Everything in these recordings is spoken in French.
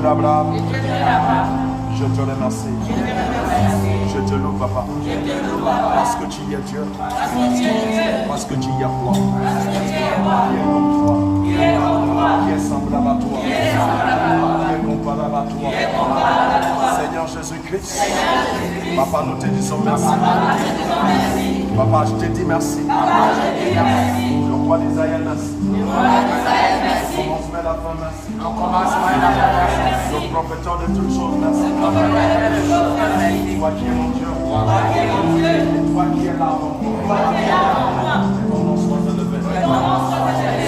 d'Abraham, je te remercie. Je te loue, papa. Parce que tu es Dieu. Parce que tu es roi. Qui est comme toi. Qui est semblable à toi. Qui est comparable à toi. Seigneur Jésus-Christ. Papa, nous te disons merci. Papa, je te dis merci. Le roi d'Isaïe, merci. Commencement la fin, merci. Le prophète de toutes choses, merci. Toi qui es mon Dieu. Toi qui es là. Ton nom soit élevé.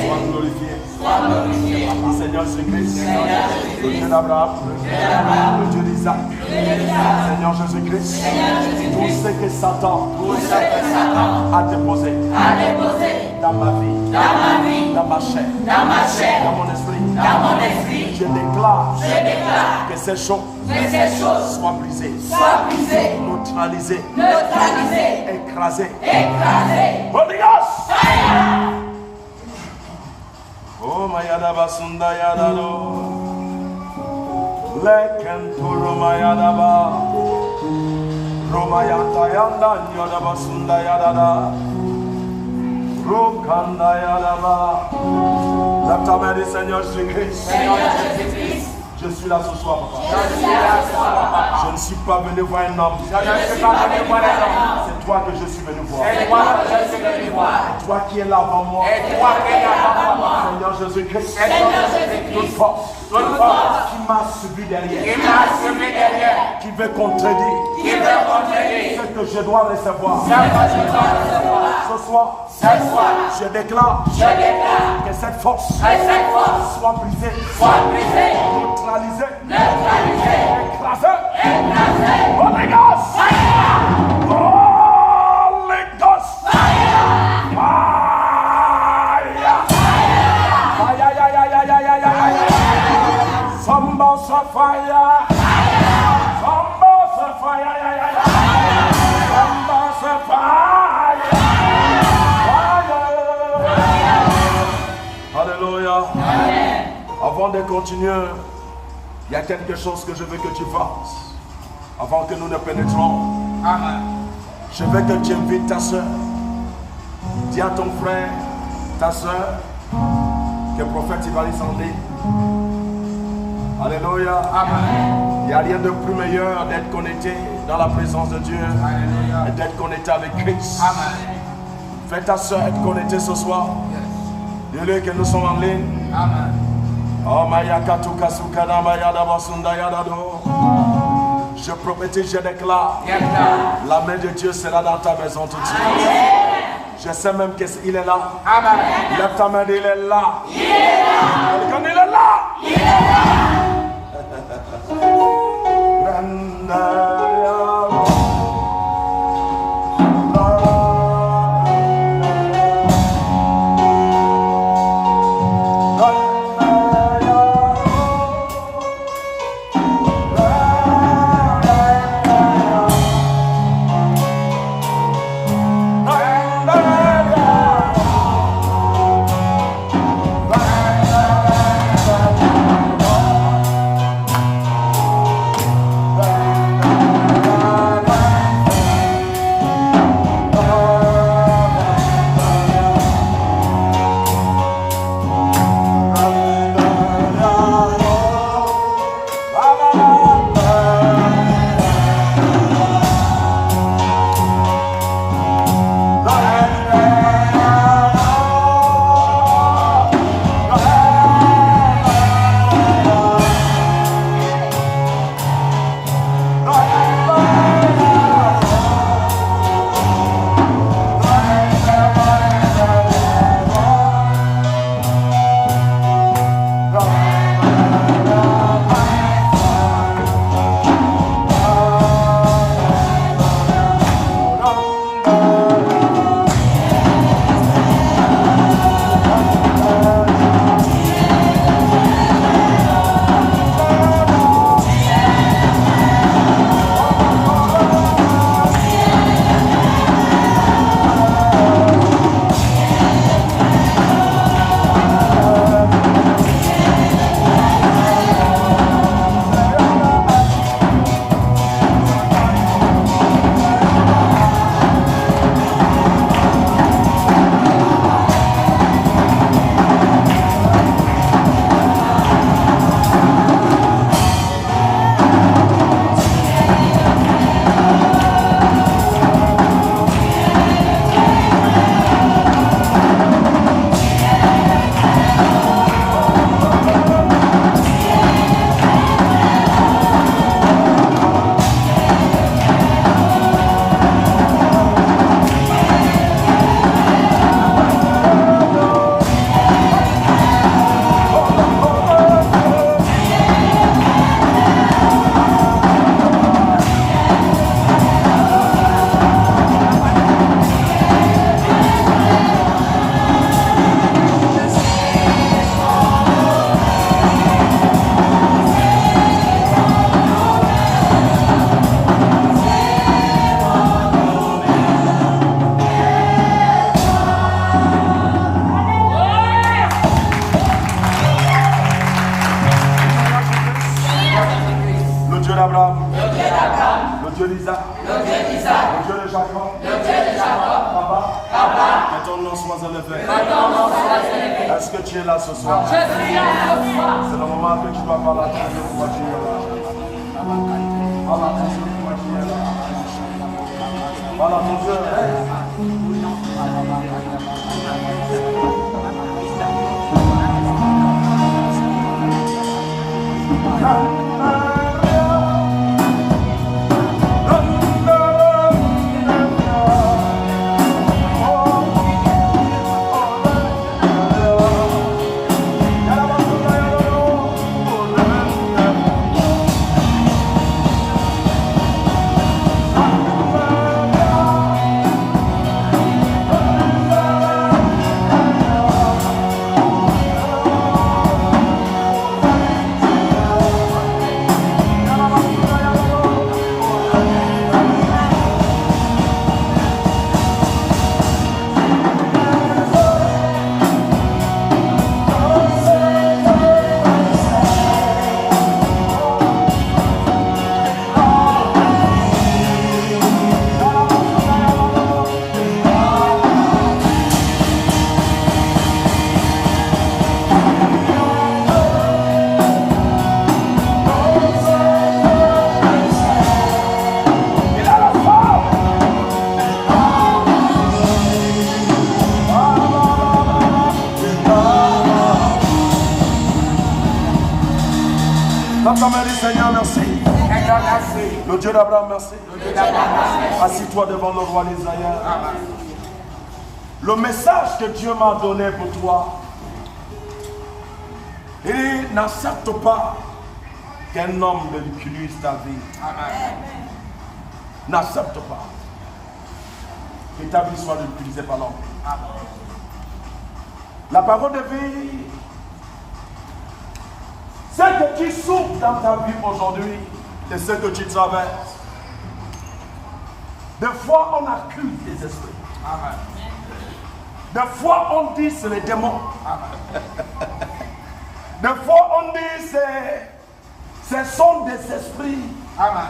Sois glorifié. Seigneur Jésus-Christ. Le Dieu d'Abraham. Le Dieu d'Isaac. Seigneur Jésus-Christ. Tout ce que Satan a déposé dans ma vie, dans ma chair, dans mon esprit, je déclare que ces choses soient brisées, neutralisées, écrasées. Holy Ghost! Oh Mayada Basunda Yadado, Lekenturo Mayadaba, Romayata Yanda Yadaba Sunda Yadada. Lève ta main, dis Seigneur Jésus-Christ. Je suis là ce soir, papa. Je ne suis pas venu voir un homme. C'est toi que je suis venu voir. C'est toi qui es là avant moi. Seigneur Jésus-Christ. Toute force qui m'a subi derrière. Qui veut contredire ce que je dois recevoir. Ce soir, je déclare que cette force soit brisée, neutralisée, écrasée. Holy Ghost! Holy Ghost! Fire! Somebody say fire! Somebody say fire! Somebody say fire! Alléluia. Avant de continuer, il y a quelque chose que je veux que tu fasses. Avant que nous ne pénétrons. Amen. Je veux que tu invites ta soeur. Dis à ton frère, ta soeur, que le prophète Ivali s'en dit. Alléluia. Amen. Il n'y a rien de plus meilleur d'être connecté dans la présence de Dieu. Alléluia. Et d'être connecté avec Christ. Amen. Fais ta soeur être connectée ce soir. Dis-lui que nous sommes en ligne. Amen. Oh Maya Katuka Sukana Maya Dabasunda Yadado. Je prophétise, je déclare. La main de Dieu sera dans ta maison tout de suite. Je sais même qu'il est là. Amen. Lève ta main, il est là. Il est là. Il est là. Il est là. d'Isaac, le Dieu de Jacob, Papa, que ton nom soit élevé. Est-ce que tu es là ce soir? C'est le moment que tu vas parler à ton Dieu. Pourquoi tu es là? Parle à ton Dieu. Pourquoi tu es là? Parle à ton Dieu. Seigneur, merci. Le Dieu d'Abraham, merci. Assis-toi devant le roi d'Israël. Le message que Dieu m'a donné pour toi, il n'accepte pas qu'un homme ridiculise ta vie. N'accepte pas que ta vie soit ridiculisée par l'homme. La parole de vie, ce que tu souffres dans ta vie aujourd'hui, c'est ce que tu traverses. Des fois, on accuse les esprits. Amen. Des fois, on dit c'est les démons. Amen. Des fois, on dit ce sont des esprits. Amen.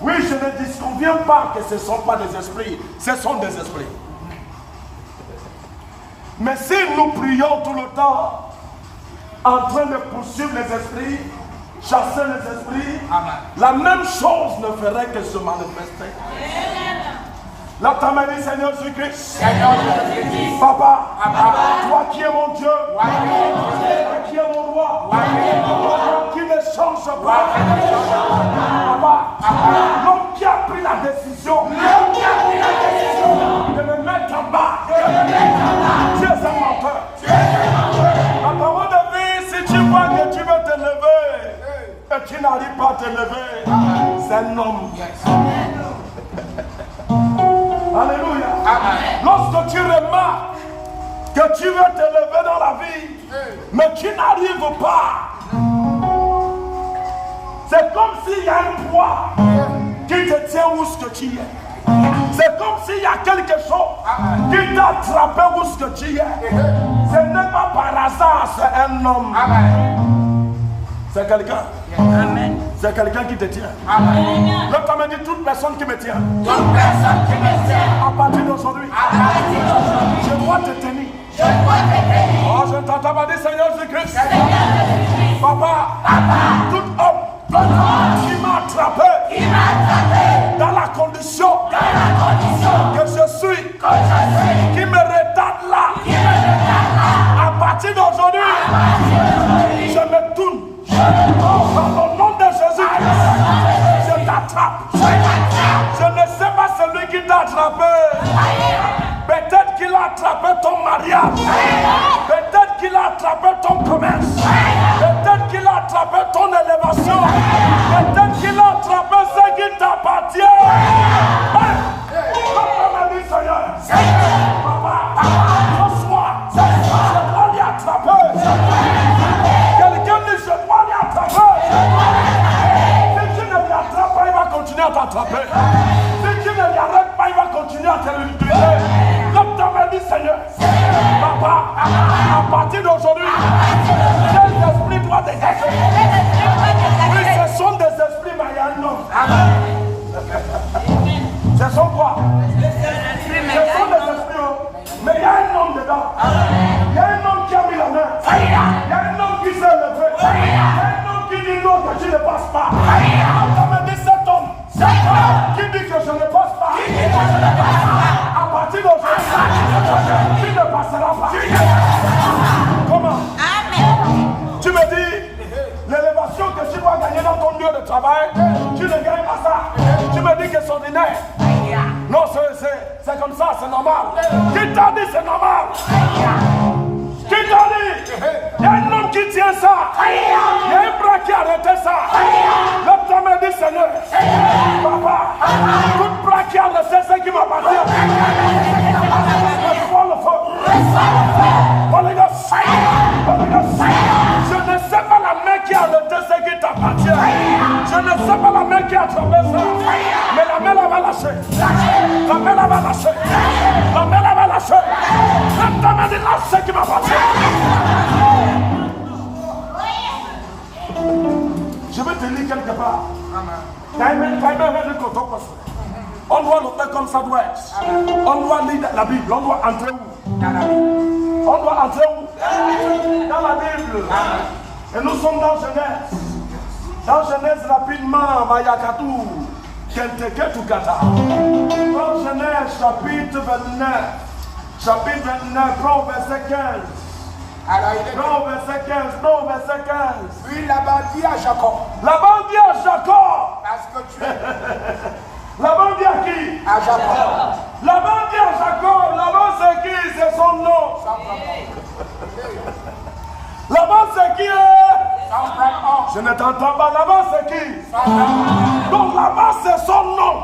Oui, je ne disconviens pas que ce ne sont pas des esprits. Ce sont des esprits. Mais si nous prions tout le temps, en train de poursuivre les esprits, chasser les esprits, amen, la même chose ne ferait que se manifester. Là, tu m'as dit, Seigneur Jésus-Christ, Papa, toi qui es mon Dieu, toi qui es mon roi, toi qui ne change pas, Papa, l'homme qui a pris la décision de me mettre en bas, tu es un menteur. La parole de vie, si tu vois que tu veux te lever et tu n'arrives pas à te lever, c'est un homme. Alléluia. Lorsque tu remarques que tu veux te lever dans la vie, mais tu n'arrives pas, c'est comme s'il y a un poids qui te tient où ce que tu es. C'est comme s'il y a quelque chose qui t'a attrapé où ce que tu es. Ce n'est pas par hasard, c'est un homme. C'est quelqu'un. Amen. C'est quelqu'un qui te tient. Amen. Le temps me dit toute personne qui me tient. Toute personne qui me tient. À partir d'aujourd'hui. Je dois te tenir. Je dois te tenir. Oh, je ne t'entends pas dire Seigneur Jésus-Christ. Papa, tout homme qui m'a attrapé, dans la condition que je suis, qui me retarde là, à partir d'aujourd'hui, je me tourne. Dans le nom de Jésus, je t'attrape. Je ne sais pas celui qui t'a attrapé. Peut-être qu'il a attrapé ton mariage. Peut-être qu'il a attrapé ton commerce. Peut-être qu'il a attrapé ton élévation. Peut-être qu'il a attrapé ce qui t'appartient. Comme m'a dit Seigneur, Papa, ce soir, je dois l'y attraper. Quelqu'un dit je dois l'y attraper. Si tu ne l'y attrapes pas, il va continuer à t'attraper. Si tu ne l'y arrêtes pas, il va continuer à te ridiculiser. Comme tu m'as dit Seigneur, Papa, à partir d'aujourd'hui, travail, tu ne gagnes pas ça. Tu me dis que c'est ordinaire. Non, c'est comme ça, c'est normal. Qui t'a dit c'est normal? Qui t'a dit? Il y a un homme qui tient ça. Il y a un bras qui a arrêté ça. L'autre temps me dit Seigneur, papa, tout bras qui a arrêté ce qui m'appartient. Reçois le feu. Holy Ghost. Holy Ghost. Je ne sais pas la main qui a arrêté ce qui t'appartient. Je ne sais pas la main qui a attrapé ça. Mais la main la va lâcher. La main la va lâcher. La main la va lâcher. L'autre temps me dit lâche ce qui m'appartient. Je vais te lire quelque part. On doit le faire comme ça doit être. On doit lire la Bible. On doit entrer où? Dans la Bible. On doit entrer où? Dans la Bible. Et nous sommes dans Genèse. Dans Genèse rapidement, Mayakatou, Kenteketukata. Dans Genèse chapitre 29. Chapitre 29, prends verset 15. Alors il est non, verset 15, non, verset 15. Puis Laban dit à Jacob. Laban dit à Jacob. Parce que tu es. Laban dit à qui? À Jacob. Laban dit à Jacob. Laban c'est qui? C'est son nom. Laban c'est qui? Je ne t'entends pas. Laban c'est qui? Donc Laban c'est son nom.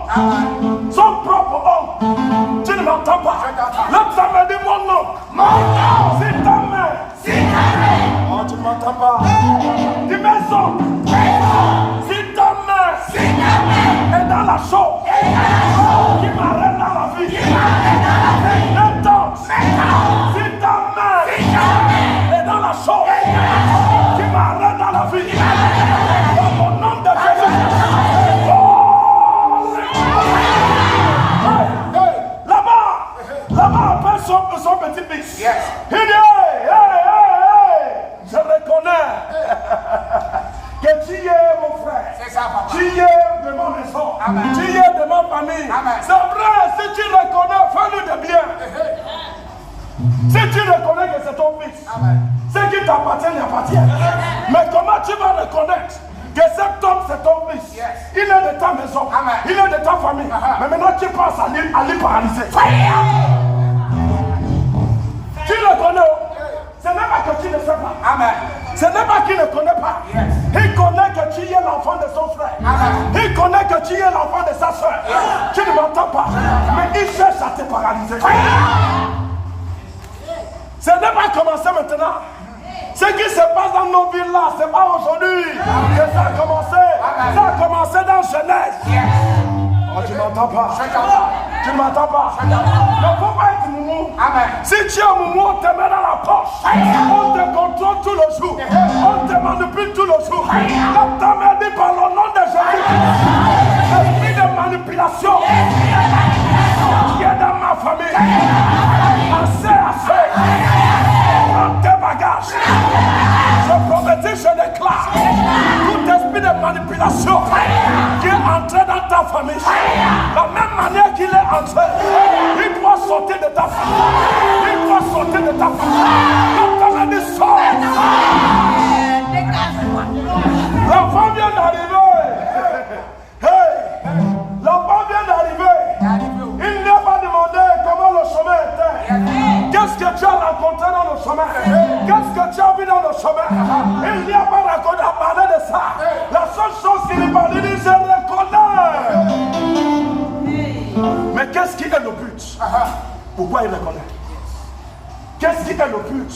Son propre nom. Tu ne m'entends pas. L'autre ça me dit mon nom. Mon nom. C'est ta main. C'est ta main. Oh, tu ne m'entends pas. Dis maison. C'est ta main. C'est ta main. Et dans la chose. Qui m'arrête dans la vie. Qui m'arrête dans la vie. Maintenant. C'est ta main. C'est ta main. Et dans la chose. Qui m'arrête dans la vie. Dans mon nom de Jésus. Là-bas, appelle son petit-fils. Yes. Il dit, hey, je reconnais que tu es mon frère. C'est ça, papa. Tu es de ma maison. Amen. Tu es de ma famille. C'est vrai, si tu reconnais, fais-lui de bien. Si tu reconnais que c'est ton fils, ce qui t'appartient, il appartient. Mais comment tu vas reconnaître que cet homme c'est ton fils? Yes. Il est de ta maison. Amen. Il est de ta famille. Mais maintenant tu penses à lui paralyser. Tu le connais. Ce n'est pas que tu ne sais pas. Amen. Ce n'est pas qu'il ne connaît pas. Yes. Il connaît que tu es l'enfant de son frère. Amen. Il connaît que tu es l'enfant de sa soeur. Yes. Tu ne m'entends pas. Mais il cherche à te paralyser. Ce n'est pas commencé maintenant. Ce qui se passe dans nos villes là, ce n'est pas aujourd'hui que ça a commencé. Amen. Ça a commencé dans Genèse. Yes. Oh, tu ne m'entends pas. Tu ne m'entends pas. Il ne faut pas être moumou. Amen. Si tu es moumou, on te met dans la poche. On te contrôle tout le jour. On te manipule tout le jour. La dame a dit par le nom de Jésus. L'esprit de manipulation qui est dans ma famille. Assez. Prends tes bagages. Je prophétise, je déclare. Tout esprit de manipulation qui est entré dans ta famille. La même manière qu'il est entré, il doit sortir de ta famille. Il doit sortir de ta famille. Donc ta main dit sort. L'enfant vient d'arriver. Hey, l'enfant vient d'arriver. Il n'a pas demandé comment le chemin était. Qu'est-ce que tu as rencontré dans le chemin? Qu'est-ce que tu as vu dans le chemin? Il n'y a pas raconté à parler de ça. La seule chose qu'il est parlé, il se reconnaît. Mais qu'est-ce qui est le but? Pourquoi il reconnaît? Qu'est-ce qui est le but?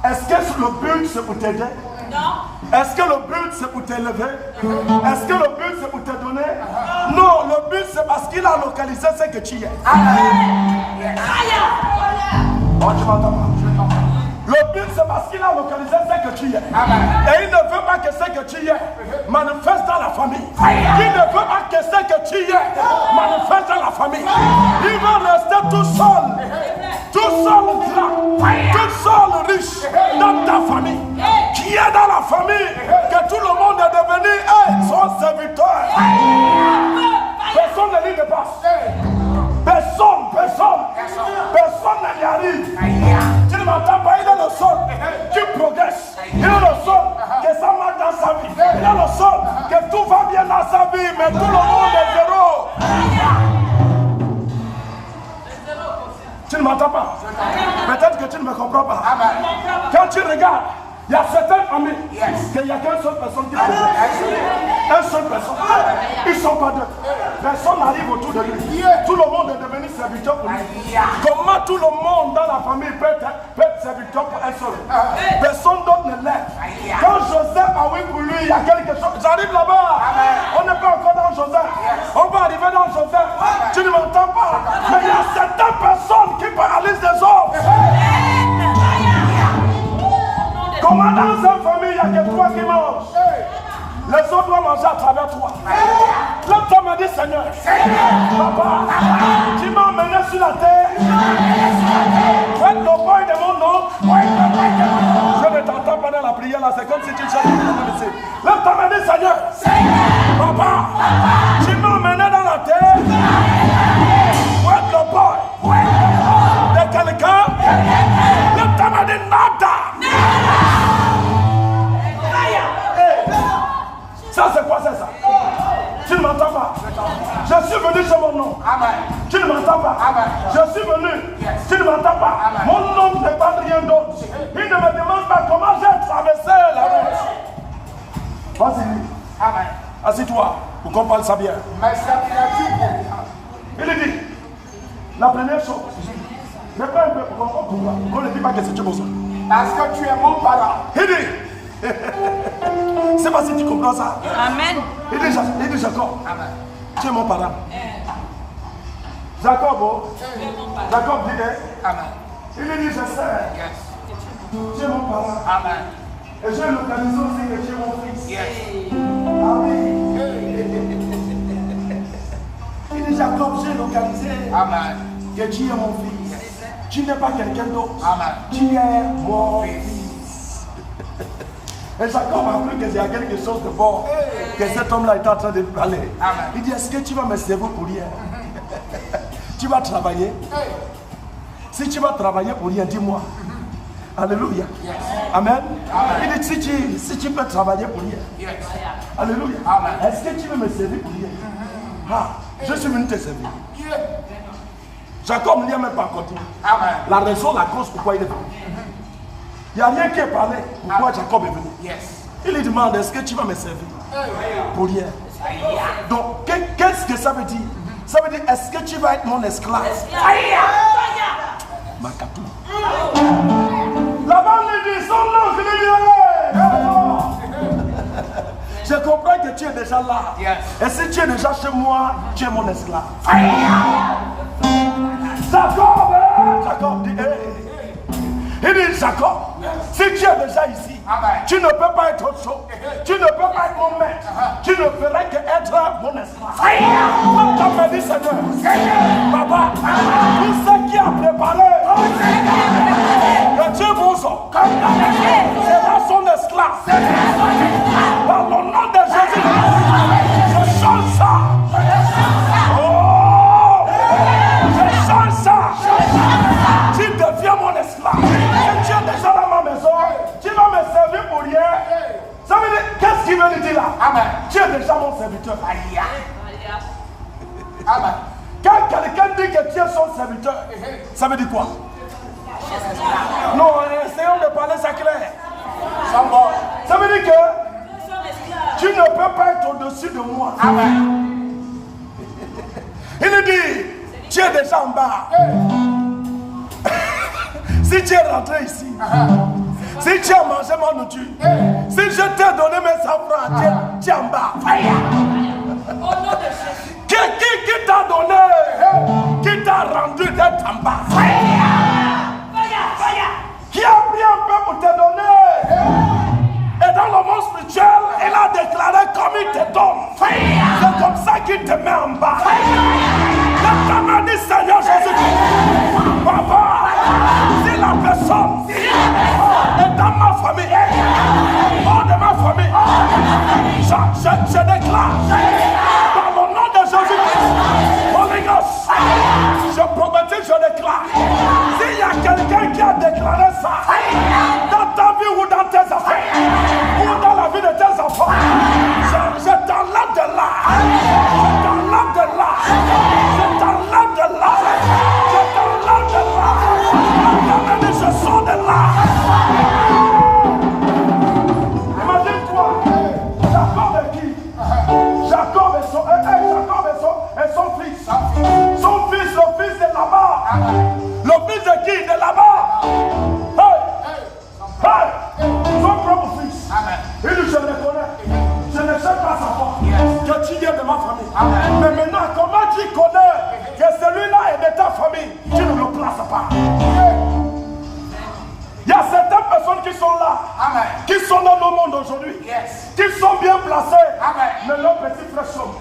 Est-ce que le but c'est pour t'aider? Non. Est-ce que le but c'est pour t'élever? Est-ce que le but c'est pour te donner? Non, le but c'est parce qu'il a localisé ce que tu es. Oh, tu m'entends pas? Le but c'est parce qu'il a localisé ce que tu es. Et il ne veut pas que ce que tu es manifeste dans la famille. Il ne veut pas que ce que tu es manifeste dans la famille. Il va rester tout seul. Tout seul grand, tout seul riche dans ta famille. Qui est dans la famille que tout le monde est devenu son serviteur. Personne ne lui dépasse. Personne ne y arrive. Tu ne m'entends pas, il est le seul qui progresse. Il est le seul que ça marche dans sa vie. Il est le seul que tout va bien dans sa vie, mais tout le monde est zéro. Tu ne m'entends pas? Peut-être que tu ne me comprends pas. Quand tu regardes, il y a certaines familles qu'il n'y a qu'une seule personne qui peut. Une seule personne. Ils ne sont pas deux. Personne n'arrive autour de lui. Tout le monde est devenu serviteur pour lui. Comment tout le monde dans la famille peut être serviteur pour un seul? Personne d'autre ne l'est. Quand Joseph a oui pour lui, il y a quelque chose. J'arrive là-bas. On n'est pas encore dans Joseph. On va arriver dans Joseph. Tu ne m'entends pas. Mais il y a certaines personnes qui paralysent les autres. Comment dans une famille, il n'y a que toi qui manges? Les autres doivent manger à travers toi. L'autre temps m'a dit, Seigneur, papa, tu m'as emmené sur la terre. Faites le boy de mon nom. Je ne t'entends pas dans la prière là, c'est comme si tu chantais. L'autre temps m'a dit, Seigneur, papa, tu m'as emmené dans la terre. Faites le boy de quelqu'un. L'autre temps m'a dit, nada. Ça c'est quoi c'est ça? Tu ne m'entends pas? Je suis venu chez mon nom. Tu ne m'entends pas? Je suis venu. Tu ne m'entends pas? Mon nom n'est pas rien d'autre. Il ne me demande pas comment j'ai traversé la route. Vas-y. Assis-toi pour qu'on parle ça bien. Il dit, la première chose, je prends un peu pour qu'on ne dit pas que c'est besoin. Parce que tu es mon parent. Il dit, c'est pas si tu comprends ça. Amen. Il dit Jacob, tu es mon parent. Jacob, Jacob dit, il dit, je sais, tu es mon parent. Et j'ai localisé aussi que tu es mon fils. Ah oui. Il dit, Jacob, j'ai localisé que tu es mon fils. Tu n'es pas quelqu'un d'autre. Tu es mon fils. Et Jacob a cru qu'il y a quelque chose de bon que cet homme-là était en train de parler. Il dit, est-ce que tu vas me servir pour rien? Tu vas travailler? Si tu vas travailler pour rien, dis-moi. Alléluia. Amen. Il dit, si tu peux travailler pour rien. Alléluia. Est-ce que tu veux me servir pour rien? Ah, je suis venu te servir. Jacob n'y a même pas continué. La raison, la cause pourquoi il est venu. Il n'y a rien qui est parlé. Pourquoi Jacob est venu? Il lui demande, est-ce que tu vas me servir? Pour rien. Donc, qu'est-ce que ça veut dire? Ça veut dire, est-ce que tu vas être mon esclave? Makatou. Là-bas, il dit, son nom, je comprends que tu es déjà là. Et si tu es déjà chez moi, tu es mon esclave. Jacob dit, il dit, Jacob, si tu es déjà ici, tu ne peux pas être autre chose. Tu ne peux pas être mon maître. Tu ne ferais qu'être mon esclave. Comme me dit Seigneur, papa, tout ce qui a préparé que Dieu vous offre, sera son esclave. Par le nom de Jésus, je change ça. Oh, je change ça. Tu deviens mon esclave. Si tu es déjà dans ma maison, tu vas me servir pour rien. Ça veut dire, qu'est-ce qu'il veut lui dire là? Amen. Tu es déjà mon serviteur. Amen. Quand quelqu'un dit que tu es son serviteur, ça veut dire quoi? Non, essayons de parler ça clair. Ça veut dire que tu ne peux pas être au-dessus de moi. Amen. Il nous dit, tu es déjà en bas. Si tu es rentré ici, si tu as mangé ma nourriture, si je t'ai donné mes 100 francs, tu es en bas. Qui t'a donné, qui t'a rendu d'être en bas? Qui a pris un peu pour te donner? Et dans le monde spirituel, il a déclaré comme il te donne. C'est comme ça qu'il te met en bas. Le temps m'a dit, Seigneur Jésus, papa, si la personne est dans ma famille, hors de ma famille, je déclare, dans le nom de Jésus, Holy Ghost, je prophétise, je déclare, s'il y a quelqu'un qui a déclaré ça, dans ta vie ou dans tes affaires, ou dans la vie de tes enfants, je placés. Mais leur petit frère chôme.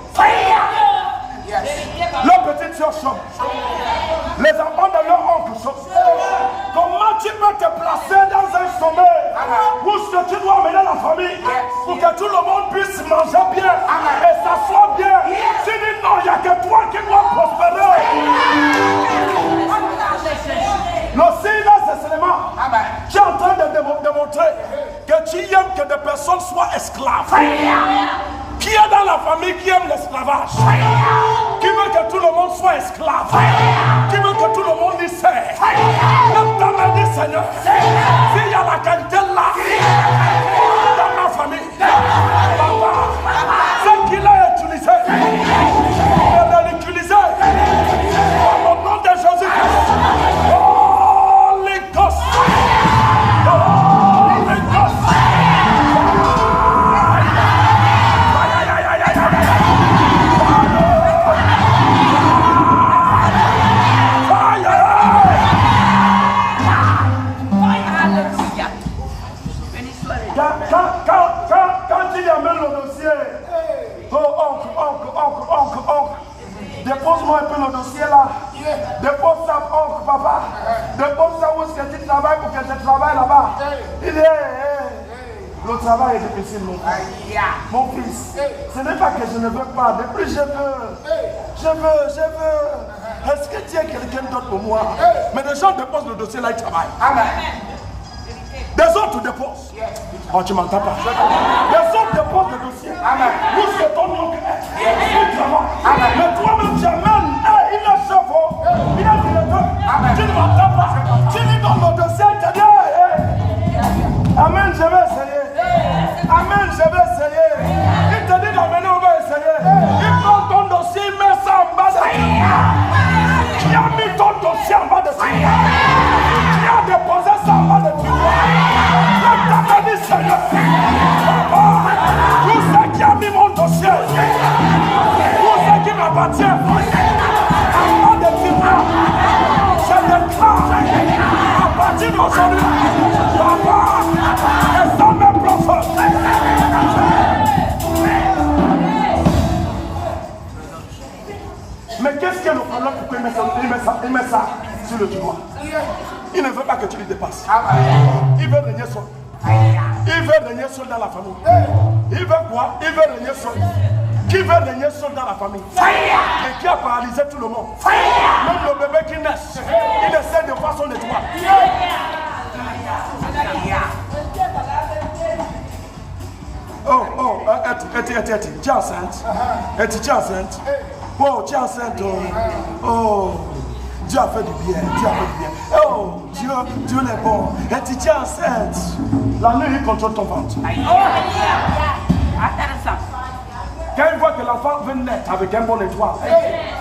Leur petite soeur chôme. Les enfants de leur oncle chôment. Comment tu peux te placer dans un sommet où ce que tu dois amener la famille pour que tout le monde puisse manger bien et s'asseoir bien? Tu dis non, il n'y a que toi qui dois prospérer. Le signe là, c'est seulement tu es en train de démontrer que tu aimes que des personnes soient esclaves. Qui est dans la famille qui aime l'esclavage? Qui veut que tout le monde soit esclave? Qui veut que tout le monde y sert? Même ta mère dit Seigneur, s'il y a la qualité là, dans ma famille, papa, ce qu'il a utilisé, il a utilisé au nom de Jésus-Christ. Holy Ghost! Holy Ghost! Quand il amène le dossier, oh oncle, dépose-moi un peu le dossier là. Dépose ça, oncle, papa. Dépose ça où est-ce que tu travailles pour que je travaille là-bas. Il dit, le travail est difficile, mon fils. Ce n'est pas que je ne veux pas, de plus je veux. Est-ce que tu es quelqu'un d'autre pour moi? Mais les gens déposent le dossier là, ils travaillent. Amen. Des autres déposent. Oh, tu m'entends pas? Les autres déposent le dossier. Où c'est ton oncle? Il travaille. Mais toi-même, tu amènes. Il est chef. Il est directeur. Tu ne m'entends pas. Tu lui donnes le dossier. Tu dis, Amen, je vais essayer. Amen, je vais essayer. Il te dit d'amener, on va essayer. Il prend ton dossier, il met ça en bas de toi. Qui a mis ton dossier en bas de toi? Qui a déposé ça en bas de toi? Seigneur, tout ce qui a mis mon dossier, tout ce qui m'appartient, avant de dire, je déclare à partir d'aujourd'hui, papa, et sans mes prophètes. Mais qu'est-ce qui est le problème pour qu'il met ça sur le tiroir? Il ne veut pas que tu lui dépasses. Il veut régner seul. Il veut régner seul dans la famille. Il veut quoi? Il veut régner seul. Qui veut régner seul dans la famille? Et qui a paralysé tout le monde? Même le bébé qui naît, il essaie de voir son étoile. Oh, tu es enceinte? Tu es enceinte? Oh, tu es enceinte? Oh, Dieu a fait du bien, Oh, Dieu est bon. Et tu es enceinte. La nuit, il contrôle ton ventre. Quand il voit que l'enfant veut naître avec un bon étoile,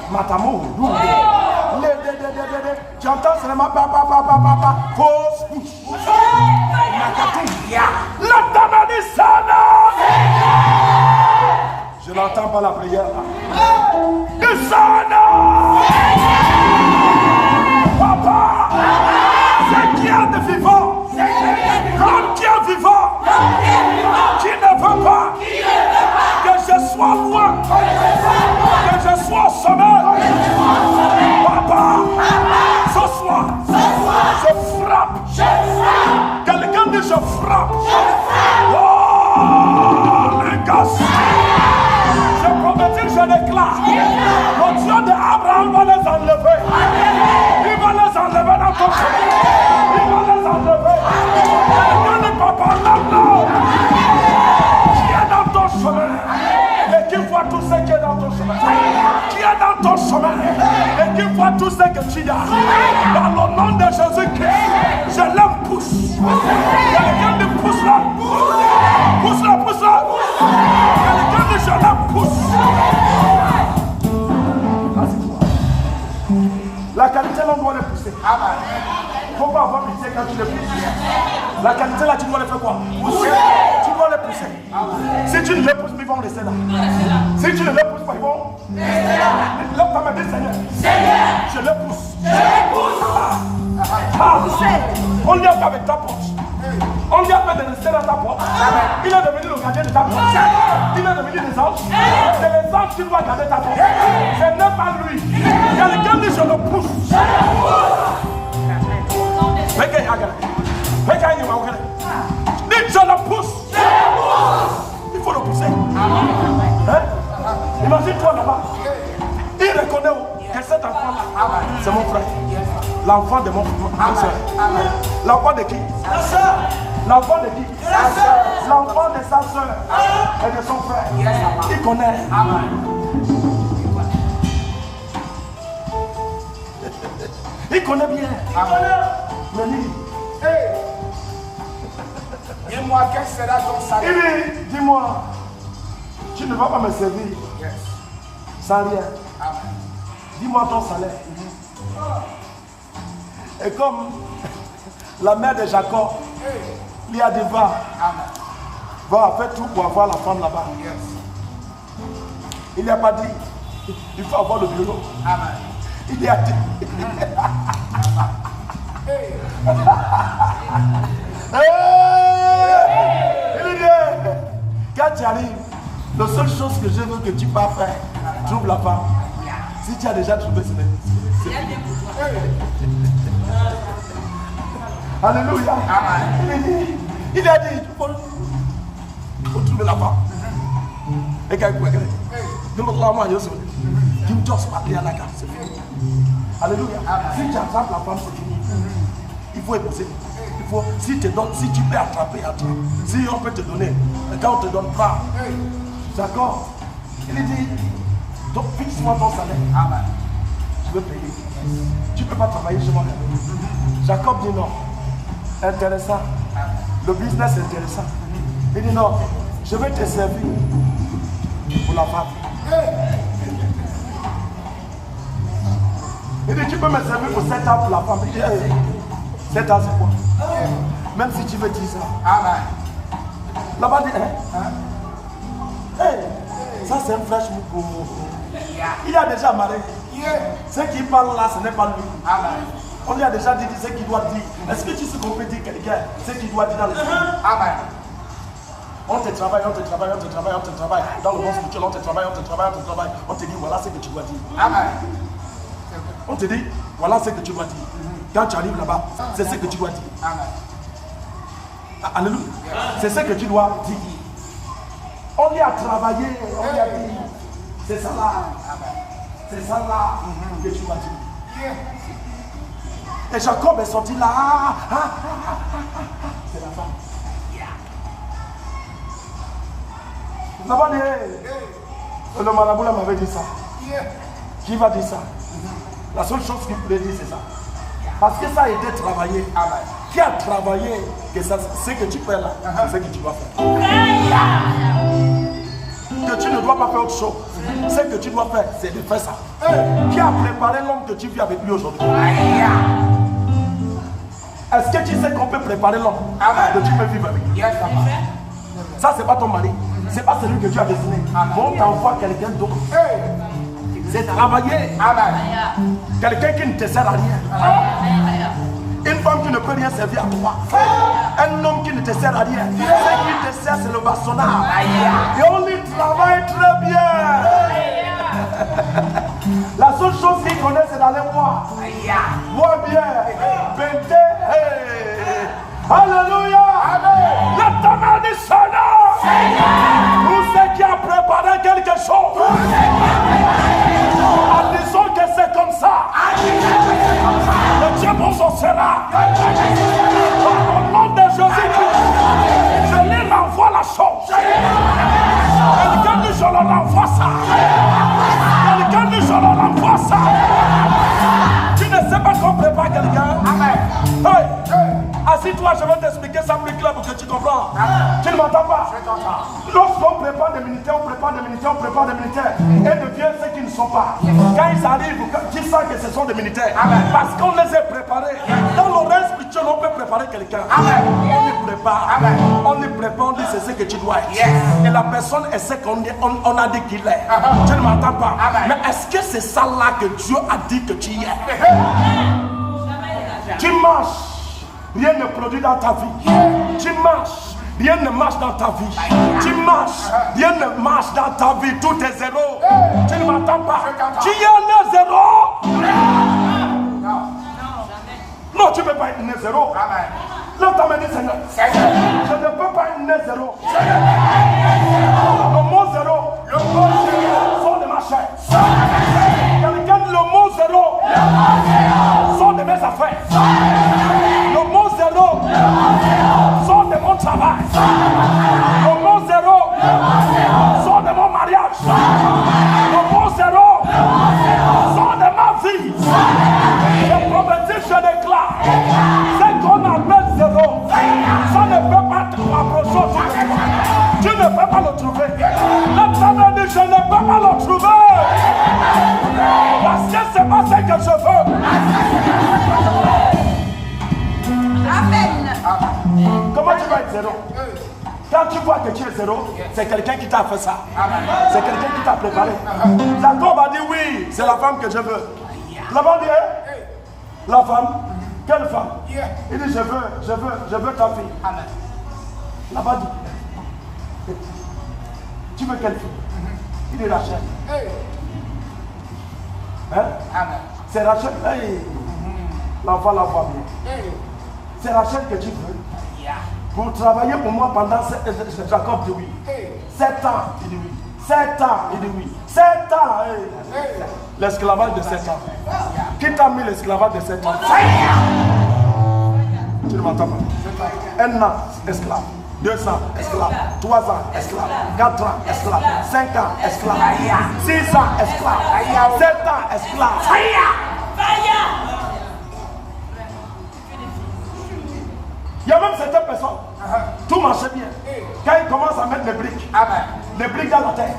Matamo, tu entends seulement papa, fausse bouche. Je n'entends pas la prière là. Papa, c'est qui est de vivant, l'homme qui est vivant, qui ne veut pas que je sois loin, que je sois au sommet. Papa, ce soir, je frappe. Quelqu'un dit je frappe. Oh, les gars. Je prophétise, je déclare. Le Dieu d'Abraham va les enlever. Il va les enlever dans ton chemin. Il va les enlever. Quelqu'un dit papa, là, qui est dans ton chemin et qui voit tout ce qui est dans ton chemin. Qui est dans ton chemin et qui voit tout ce que tu as. Dans le nom de Jésus-Christ, je l'aime pousse. Quelqu'un dit pousse-la. Pousse-la. Quelqu'un dit je l'aime pousse. La qualité là, on doit les pousser. Il ne faut pas avoir pitié quand tu les pousses. La qualité là, tu dois les faire quoi? Pousser. Tu dois les pousser. Si tu ne les pousses pas, ils vont rester là. Si tu ne les pousses pas, ils vont rester là. Là, tu m'as dit Seigneur, je les pousse. On lui a fait avec ta porte. On lui a fait de rester dans ta porte. Il est devenu le le gardien de ta porte. Il est devenu des anges. C'est les anges qui doivent garder ta porte. Ce n'est pas lui. Quelqu'un dit je le pousse. Dis je le pousse. Il faut le pousser. Hein? Imagine-toi là-bas. Il reconnaît que cet enfant-là, c'est mon frère. L'enfant de mon soeur. L'enfant de qui? Sa soeur. L'enfant de qui? Sa soeur. L'enfant de sa soeur et de son frère. Il connaît. Il connaît bien. Mais lui, dis-moi, quel sera ton salaire? Il dit, dis-moi, tu ne vas pas me servir sans rien. Dis-moi ton salaire. Et comme la mère de Jacob lui a dit, va faire tout pour avoir la femme là-bas. Il n'a pas dit, il faut avoir le bureau. Il a dit, il dit, quand tu arrives, la seule chose que je veux que tu vas faire, trouve la femme. Si tu as déjà trouvé, c'est Alléluia. Il a dit, il faut trouver la femme. Et quand il Alléluia. Si tu attrapes la femme, c'est fini. Il faut épouser. Il faut, si tu peux attraper, attrape. Si on peut te donner, quand on te donne pas, d'accord. Il dit, donc fixe-moi ton salaire. Je veux payer. Tu ne peux pas travailler chez moi. Jacob dit non. Intéressant. Le business est intéressant. Il dit non, je vais te servir pour la femme. Il dit tu peux me servir pour 7 ans pour la femme. Il dit 7 ans c'est quoi? Même si tu veux 10 ans. Là-bas dit ça c'est un fraîche mou. Il a déjà marié. Ce qui parle là, ce n'est pas lui. On lui a déjà dit ce qu'il doit dire. Est-ce que tu sais qu'on peut dire quelqu'un ce qu'il doit dire dans le film? On te travaille, on te travaille, on te travaille, on te travaille. Dans le monde spirituel, on te travaille, on te travaille, on te travaille. On te dit voilà ce que tu dois dire. On te dit voilà ce que tu dois dire. Quand tu arrives là-bas, c'est ce que tu dois dire. Alléluia. C'est ce que tu dois dire. On lui a travaillé, on lui a dit c'est ça là. C'est ça là que tu dois dire. Et Jacob est sorti là. C'est la femme. Nous avons dit, le marabout m'avait dit ça. Qui va dire ça? La seule chose qu'il pouvait dire, c'est ça. Parce que ça a été travaillé. Qui a travaillé que ça, ce que tu fais là, c'est ce que tu dois faire. Que tu ne dois pas faire autre chose. Ce que tu dois faire, c'est de faire ça. Qui a préparé l'homme que tu vis avec lui aujourd'hui? Est-ce que tu sais qu'on peut préparer l'homme que tu peux vivre avec lui? Ça, c'est pas ton mari. C'est pas celui que tu as destiné. On t'envoie quelqu'un d'autre. C'est travailler. Quelqu'un qui ne te sert à rien. Une femme qui ne peut rien servir à toi. Un homme qui ne te sert à rien. Ce qui te sert, c'est le bastonnage. Et on y travaille très bien. La seule chose qu'il connaît, c'est d'aller voir. Voir bien. Bêter. Alléluia. L'éternel du Seigneur. Pour ceux qui a préparé quelque chose. Disons que c'est comme ça. Le Dieu bon sera. Au nom de Jésus-Christ, je lui renvoie la chose. Quelqu'un dit je leur renvoie ça. Quelqu'un dit je leur renvoie ça. Tu ne sais pas qu'on prépare quelqu'un. Hey. Assis-toi, je vais t'expliquer ça plus clair pour que tu comprends. Tu ne m'entends pas? Lorsqu'on prépare des militaires, on prépare des militaires, on prépare des militaires. Et deviennent ceux qui ne sont pas. Quand ils arrivent, tu sens que ce sont des militaires. Parce qu'on les a préparés. Dans l'oreille spirituelle, on peut préparer quelqu'un. On les prépare. On les prépare, on dit c'est ce que tu dois être. Et la personne est ce qu'on a dit qu'il est. Tu ne m'entends pas? Mais est-ce que c'est ça là que Dieu a dit que tu y es? Tu marches. Rien ne produit dans ta vie. Tu marches, Rien ne marche dans ta vie. Tu marches. Rien ne marche dans ta vie. Tout est zéro. Tu ne m'entends pas. Tu es né zéro. Non, tu ne peux pas être né zéro. Là, tu as dit Seigneur. Je ne peux pas être né zéro. Le mot zéro. Sort de ma chair. Quelqu'un dit le mot zéro. Sort de mes affaires. Le mot zéro. Sort de mon travail. Le mot zéro. Sort de mon mariage. Le mot zéro. Sort de ma vie. Je prophétise, je déclare. C'est qu'on appelle zéro. Ça ne peut pas te rapprocher. Tu ne peux pas le trouver. La femme dit, je ne peux pas le trouver. Parce que c'est pas ce que je veux. Amen. Comment tu vas être zéro? Quand tu vois que tu es zéro, c'est quelqu'un qui t'a fait ça. C'est quelqu'un qui t'a préparé. Jacob a dit oui, c'est la femme que je veux. Là-bas dit, la femme, quelle femme? Il dit je veux ta fille. Là-bas dit, tu veux quelle fille? Il dit Rachel. Hein? C'est Rachel. Hey. L'enfant la voit bien. C'est Rachel que tu veux. Pour travailler pour moi pendant Jacob dit oui. 7 ans, il dit oui. 7 ans, il dit oui. 7 ans. L'esclavage de 7 ans. Qui t'a mis l'esclavage de 7 ans? Tu ne m'entends pas. 1 an, esclave. 2 ans, esclave. 3 ans, esclave. 4 ans, esclave. 5 ans, esclave. 6 ans, esclave. 7 ans, esclave. Il y a même certaines personnes, tout marchait bien. Quand ils commencent à mettre les briques dans la terre.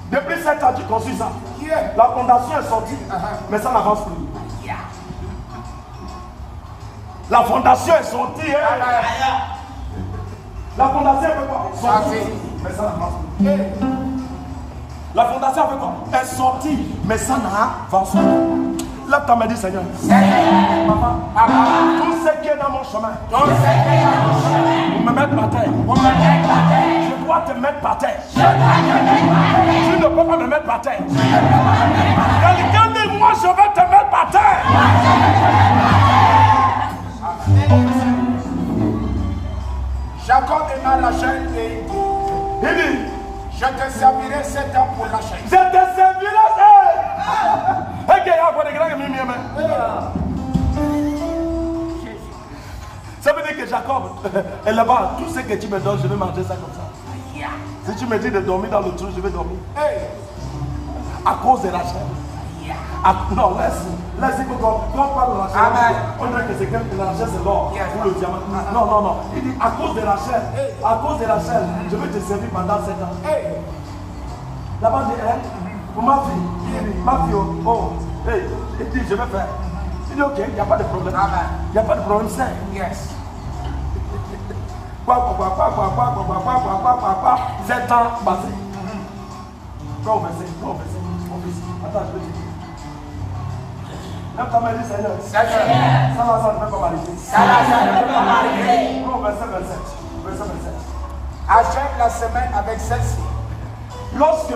Depuis 7 ans, tu construis ça. La fondation est sortie, mais ça n'avance plus. La fondation est sortie. La fondation fait quoi? Sortie, mais ça n'avance plus. La fondation fait quoi? Est sortie, mais ça n'avance plus. Là, tu m'as dit, Seigneur, maman, tout ce qui est dans mon chemin, pour me mettre par terre, je dois te mettre par terre. Tu ne peux pas me mettre par terre. Quelqu'un dit, moi, je vais te mettre par terre. Jacob aima Rachel et il dit, je te servirai 7 ans pour Rachel. Je te servirai. Ça veut dire que Jacob est là-bas. Tout ce que tu me donnes, je vais manger ça comme ça. Si tu me dis de dormir dans le trou, je vais dormir. À cause de Rachel. Non, laisse-y quand on parle de Rachel. On dirait que c'est que Rachel c'est l'or ou le diamant. Non. Il dit à cause de Rachel. À cause de Rachel, je vais te servir pendant 7 ans. Là-bas, il dit, pour ma fille, il dit, je vais faire. Il dit, ok, il n'y a pas de problème. Il n'y a pas de problème, c'est. Yes. 7 ans passés. Quand on fait ça, attends, je vais te dire. Même quand on m'a dit, Seigneur, ça ne peut pas m'arriver. Ça ne peut pas m'arriver. Verset 27. Achève la semaine avec celle-ci. Lorsque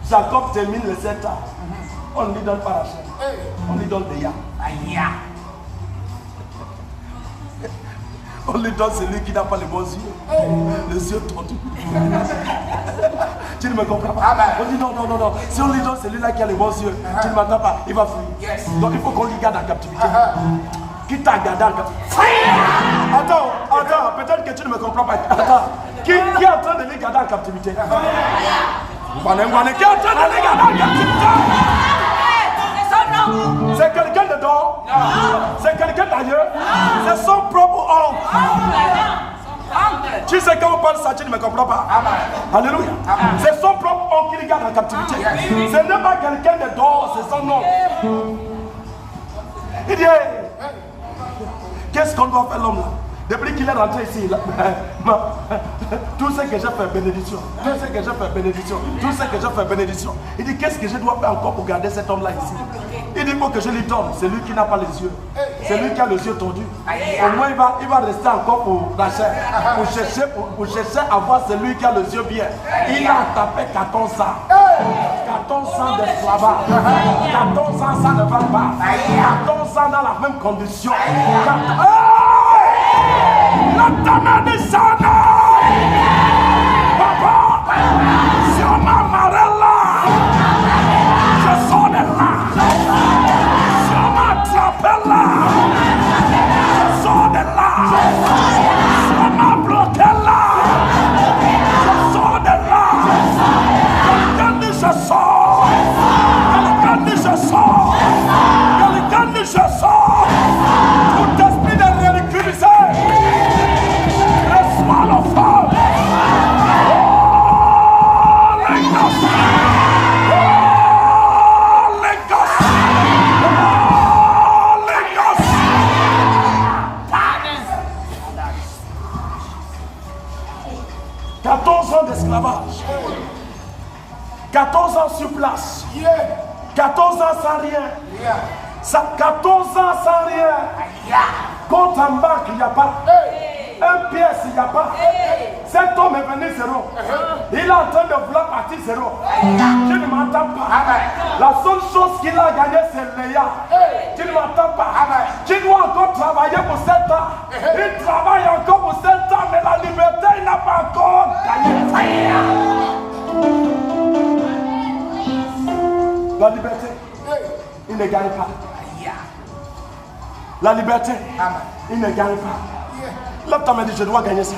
Jacob termine les 7 ans, on ne lui donne pas Rachel. On lui donne des yams. On lui donne celui qui n'a pas les bons yeux. Les yeux tordus. Tu ne me comprends pas? On dit non. Si on lui donne celui-là qui a les bons yeux, tu ne m'entends pas, il va fuir. Donc il faut qu'on lui garde en captivité. Qui t'a gardé en captivité? Attends, peut-être que tu ne me comprends pas. Attends, qui est en train de les garder en captivité? Qui est en train de les garder en captivité? C'est quelqu'un de dehors? C'est quelqu'un d'ailleurs? C'est son propre oncle. Tu sais quand on parle ça, tu ne me comprends pas? Alléluia. C'est son propre oncle qui les garde en captivité. Ce n'est pas quelqu'un de dehors, c'est son oncle. Il dit, qu'est-ce qu'on doit faire l'homme là? Depuis qu'il est rentré ici, tout ce que j'ai fait, bénédiction. Tout ce que j'ai fait, bénédiction. Tout ce que j'ai fait, bénédiction. Il dit, qu'est-ce que je dois faire encore pour garder cet homme-là ici? Il dit, il faut que je lui donne. C'est lui qui n'a pas les yeux. C'est lui qui a les yeux tordus. Au moins, il va rester encore pour la chair. Pour chercher à voir celui qui a les yeux bien. Il a tapé 14 ans. 14 ans d'esclavage. 14 ans, ça ne va pas. 14 ans dans la même condition. Papa, sur ma marella, je sors de là. Sur ma trapella, je sors de là. Sur ma bloquella, je sors de là. Quelqu'un dit je sors. Quelqu'un dit je sors. Quelqu'un dit je sors. Tout esprit de ridiculiser. Reçois le feu. D'esclavage, 14 ans sur place, 14 ans sans rien, 14 ans sans rien, compte en banque il n'y a pas, un pièce il n'y a pas, cet homme est venu zéro, il est en train de vouloir partir zéro, tu ne m'entends pas, la seule chose qu'il a gagné c'est Léa, tu ne m'entends pas, tu dois encore travailler pour 7 ans, il travaille encore pour 7 ans, mais la liberté il n'a pas encore gagné. La liberté, il ne gagne pas. La liberté, il ne gagne pas. L'autre temps m'a dit, je dois gagner ça.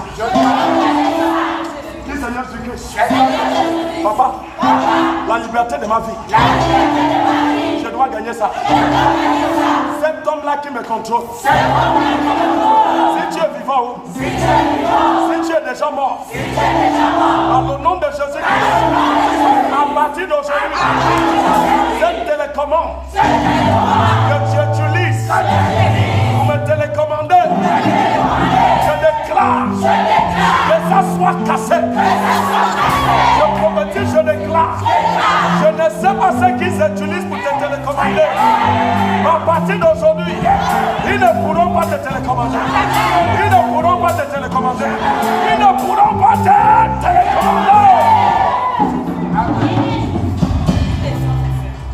Dis Seigneur Jésus-Christ. Papa, la liberté de ma vie, je dois gagner ça. Cet homme-là qui me contrôle. Si tu es vivant, si tu es déjà mort, dans le nom de Jésus-Christ, à partir d'aujourd'hui, cette télécommande que tu utilises pour me télécommander, je déclare que ça soit cassé. Je prophétise, je déclare. Je ne sais pas ce qu'ils utilisent pour te télécommander. Mais à partir d'aujourd'hui, ils ne pourront pas te télécommander. Ils ne pourront pas te télécommander. Ils ne pourront pas te télécommander.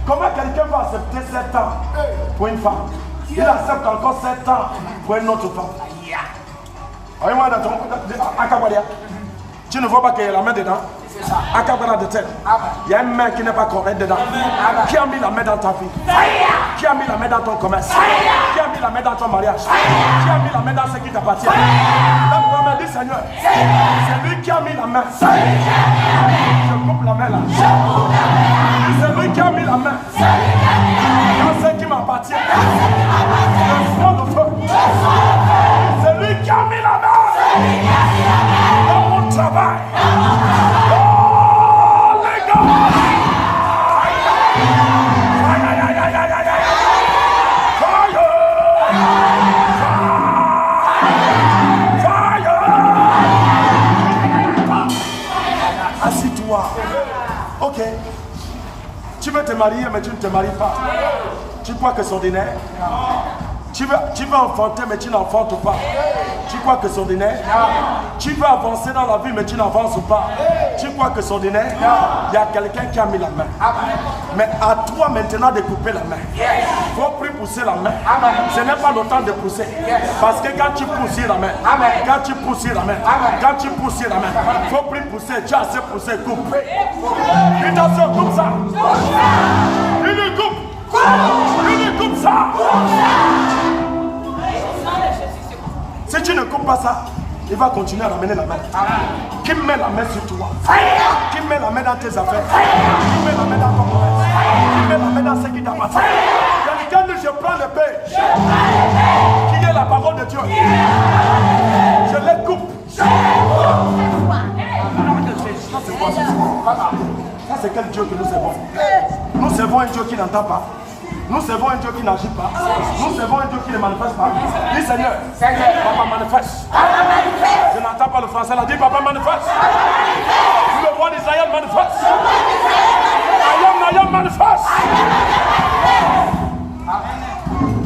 Comment quelqu'un va accepter 7 ans pour une femme? Il accepte encore 7 ans pour une autre femme. Tu ne vois pas qu'il y a la main dedans? Il y a une main qui n'est pas correcte dedans. Qui a mis la main dans ta vie? Qui a mis la main dans ton commerce? Qui a mis la main dans ton mariage? Qui a mis la main dans ce qui t'appartient? La première dit Seigneur, c'est lui qui a mis la main. Je coupe la main là. C'est lui qui a mis la main dans ce qui m'appartient. Je prends le feu. C'est lui qui a mis la main dans mon travail. Assis-toi. Ok. Tu veux te marier, mais tu ne te maries pas. Tu crois que c'est ordinaire? Tu veux enfanter, mais tu n'enfantes pas. Tu crois que c'est ordinaire? Tu veux avancer dans la vie, mais tu n'avances pas. Tu crois que c'est ordinaire? Il y a quelqu'un qui a mis la main. Mais à toi maintenant de couper la main. Il faut plus pousser la main. Ce n'est pas le temps de pousser. Parce que quand tu pousses la main, quand tu pousses la main, quand tu pousses la main, il ne faut plus pousser. Tu as assez poussé, coupe. Attention, coupe ça. Il coupe. Il coupe ça. Si tu ne coupes pas ça, il va continuer à ramener la main. Qui met la main sur toi? Qui met la main dans tes affaires? Qui met la main dans ton commerce? Qui met la main dans ce qui t'appartient? Quelqu'un dit je prends l'épée. Qui est la parole de Dieu? Je les coupe. Ça c'est quoi ça? Ça c'est quel Dieu que nous servons? Nous servons un Dieu qui n'entend pas. Nous servons un Dieu qui n'agit pas. Nous servons un Dieu qui ne manifeste pas. Dis Seigneur, Papa manifeste. Je n'entends pas le français là. Dis Papa manifeste. Le roi d'Israël manifeste. Ayam manifeste.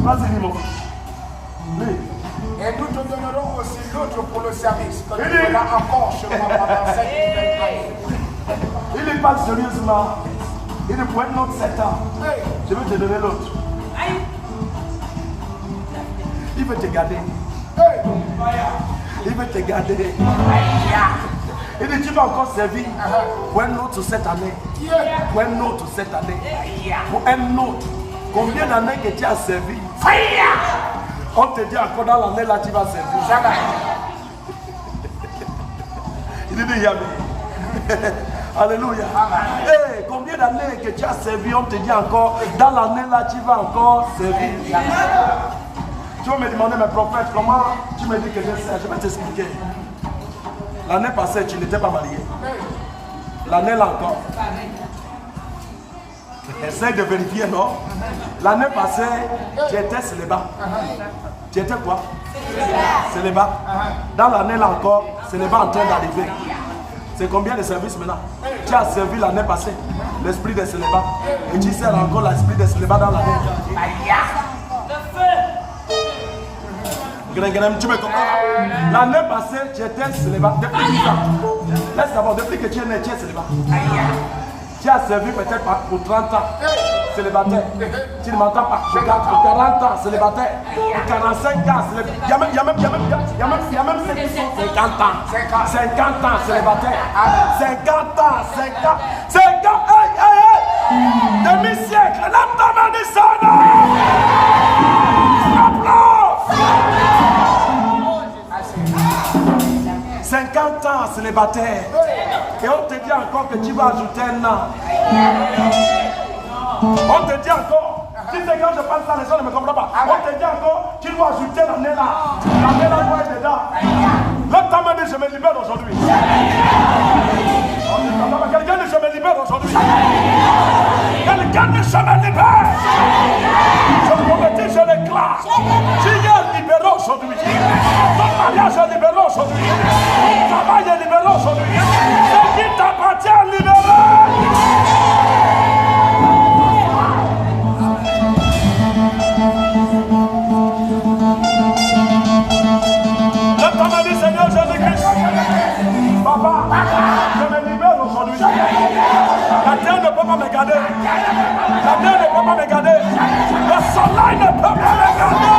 Vas-y, dis mon. Et nous te donnerons aussi l'autre pour le service. Que tu feras encore chez moi pendant 7 années. Il y parle sérieusement. Il dit pour un autre 7 ans. Je vais te donner l'autre. Il veut te garder. Il veut te garder. Il dit tu vas encore servir pour un autre cette année. Pour un autre cette année. Pour un autre. Combien d'années que tu as servi? On te dit encore dans l'année là tu vas servir. Jamais. Il dit Yahweh. Alléluia. Hey, combien d'années que tu as servi? On te dit encore dans l'année là tu vas encore servir. Tu vas me demander, mes prophètes, comment tu me dis que je sais? Je vais t'expliquer. L'année passée, tu n'étais pas marié. L'année là encore. Essaye de vérifier, non? L'année passée, tu étais célibat. Tu étais quoi? Célibat. Dans l'année là encore, célibat en train d'arriver. C'est combien de services maintenant? Tu as servi l'année passée, l'esprit de célibat. Et tu sers encore l'esprit de célibat dans l'année. Tu me comprends? L'année passée, tu étais célibat. Depuis 10 ans. Laisse savoir, depuis que tu es né, tu es célibat. Tu as servi peut-être pour 30 ans, célibataire. Tu ne m'entends pas. Pour 40 ans, célibataire. Pour 45 ans, célibataire. Il y a même ceux qui sont 50 ans. 50 ans, célibataire. 50 ans, 50 ans. Hey! Demi-siècle. Lève ta main du son. Applaudis. 50 ans célibataire. Et on te dit encore que tu vas ajouter un an. On te dit encore, tu sais quand je parle ça, les gens ne me comprennent pas. On te dit encore, tu dois ajouter l'année là. L'année là doit être dedans. L'autre temps m'a dit, je me libère aujourd'hui. Quelqu'un dit, je me libère aujourd'hui. Quelqu'un dit, je me libère. Je promettis, je déclare. Tu es libéré aujourd'hui. Ton mariage est libéré aujourd'hui. Ton travail est libéré aujourd'hui. Ce qui t'appartient est libéré. Le temps m'a dit, Seigneur Jésus-Christ. Papa, je me libère aujourd'hui. La terre ne peut pas me garder. La terre ne peut pas me garder. Le soleil ne peut pas me garder.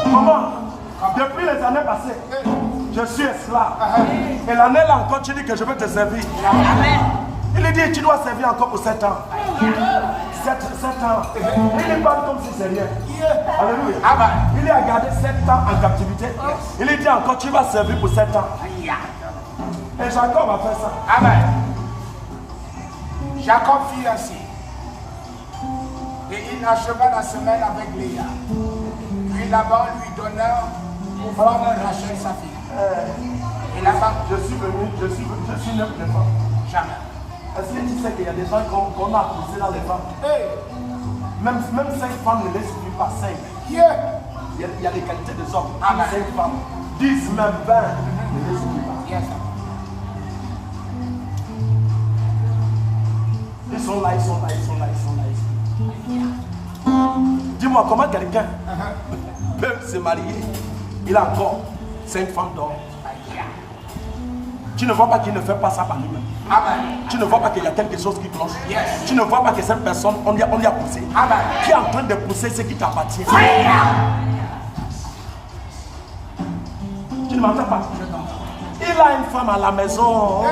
Maman, depuis les années passées, je suis esclave. Et l'année là encore, tu dis que je veux te servir. Il dit, tu dois servir encore pour 7 ans. 7 ans. Il parle comme si c'est rien. Alléluia. Il a gardé 7 ans en captivité. Il dit encore, tu vas servir pour 7 ans. Et Jacob a fait ça. Amen. Jacob fit ainsi. Et il acheva la semaine avec Léa. Puis Laban lui donna pour prendre Rachel sa fille. Et Laban, je suis neuf de femmes. Jamais. Est-ce que tu sais qu'il y a des gens qu'on a poussés dans les femmes? Même 5 femmes ne les suffit pas, 5. Il y a des qualités des hommes. 5 femmes. 10, même 20 ne les suffit pas. Ils sont là. Dis-moi, comment quelqu'un peut se marier? Il a encore 5 femmes d'or. Tu ne vois pas qu'il ne fait pas ça par lui-même. Tu ne vois pas qu'il y a quelque chose qui cloche. Tu ne vois pas que cette personne, on y a poussé. Qui est en train de pousser ce qui t'appartient. Tu ne m'entends pas? Il a une femme à la maison.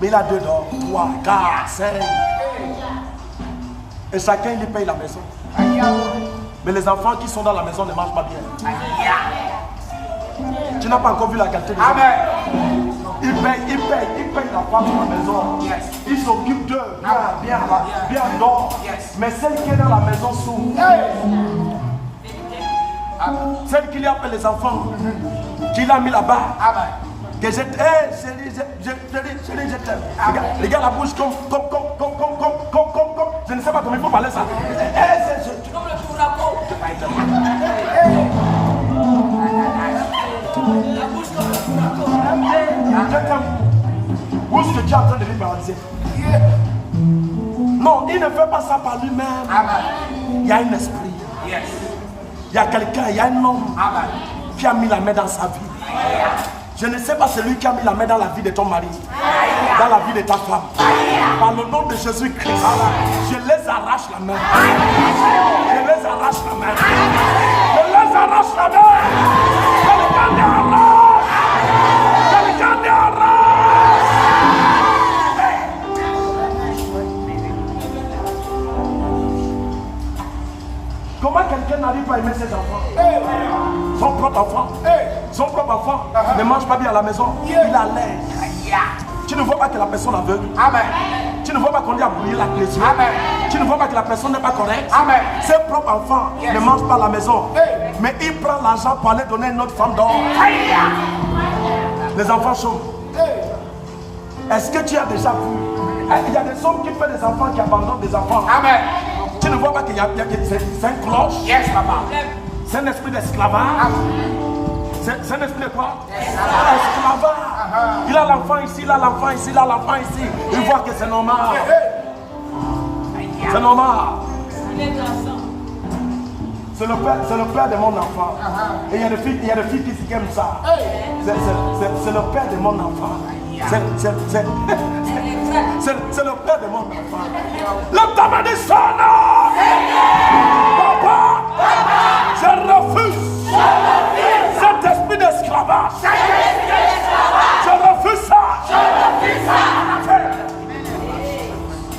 Mais il a 2 d'or, 3, 4, 5. Et chacun il paye la maison. Mais les enfants qui sont dans la maison ne mangent pas bien. Tu n'as pas encore vu la qualité de ça. Il paye la femme dans la maison. Il s'occupe d'eux, bien d'or. Mais celle qui est dans la maison souffre. Celle qui lui appelle les enfants, qui l'a mis là-bas. Que je t'aime. Regarde la bouche comme. Je ne sais pas comment il faut parler ça. Comme le fourraco. La bouche comme le fourraco. Où est-ce que tu es en train de libéraliser? Non, il ne fait pas ça par lui-même. Il y a un esprit. Il y a quelqu'un, il y a un homme qui a mis la main dans sa vie. Je ne sais pas celui qui a mis la main dans la vie de ton mari, dans la vie de ta femme. Par le nom de Jésus-Christ, je les arrache la main. Je les arrache la main. Je les arrache la main. Quelqu'un les arrache. Quelqu'un les arrache. Comment quelqu'un n'arrive pas à aimer ses enfants? Son propre enfant. Son propre enfant ne mange pas bien à la maison. Il a l'aise. Tu ne vois pas que la personne aveugle. Tu ne vois pas qu'on lui a brûlé la plaisir. Tu ne vois pas que la personne n'est pas correcte. Ses propres enfants ne mangent pas à la maison. Mais il prend l'argent pour aller donner à une autre femme dehors. Les enfants chauds. Est-ce que tu as déjà vu? Il y a des hommes qui font des enfants qui abandonnent des enfants. Tu ne vois pas qu'il y a c'est un cloche? C'est un esprit d'esclavage. C'est un esprit de quoi? Esclavage. Il a l'enfant ici, il a l'enfant ici, il a l'enfant ici. Il voit que c'est normal. C'est normal. C'est le père de mon enfant. Et il y a des filles qui aiment ça. C'est le père de mon enfant. C'est le père de mon enfant. Le tabac du son. Papa, je refuse cet esprit d'esclavage. Je refuse ça.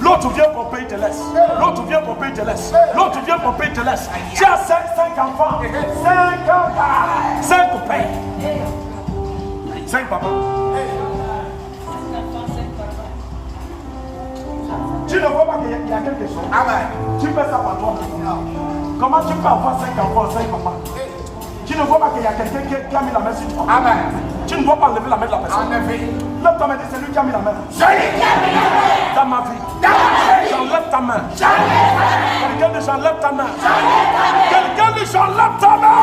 L'autre vient pour payer, il te laisse. L'autre vient pour payer, il te laisse. L'autre vient pour payer, il te laisse. Tu as 5 enfants. 5 payes. 5 papas. Tu ne vois pas qu'il y a quelque chose. Tu fais ça par toi. Comment tu peux avoir 5 enfants, 5 papas? Tu ne vois pas qu'il y a quelqu'un qui a mis la main sur toi. Tu ne dois pas lever la main de la personne. Lève ta main, c'est lui qui a mis la main. Dans ma vie. J'enlève ta main. Quelqu'un de j'enlève ta main. Quelqu'un de j'enlève ta main.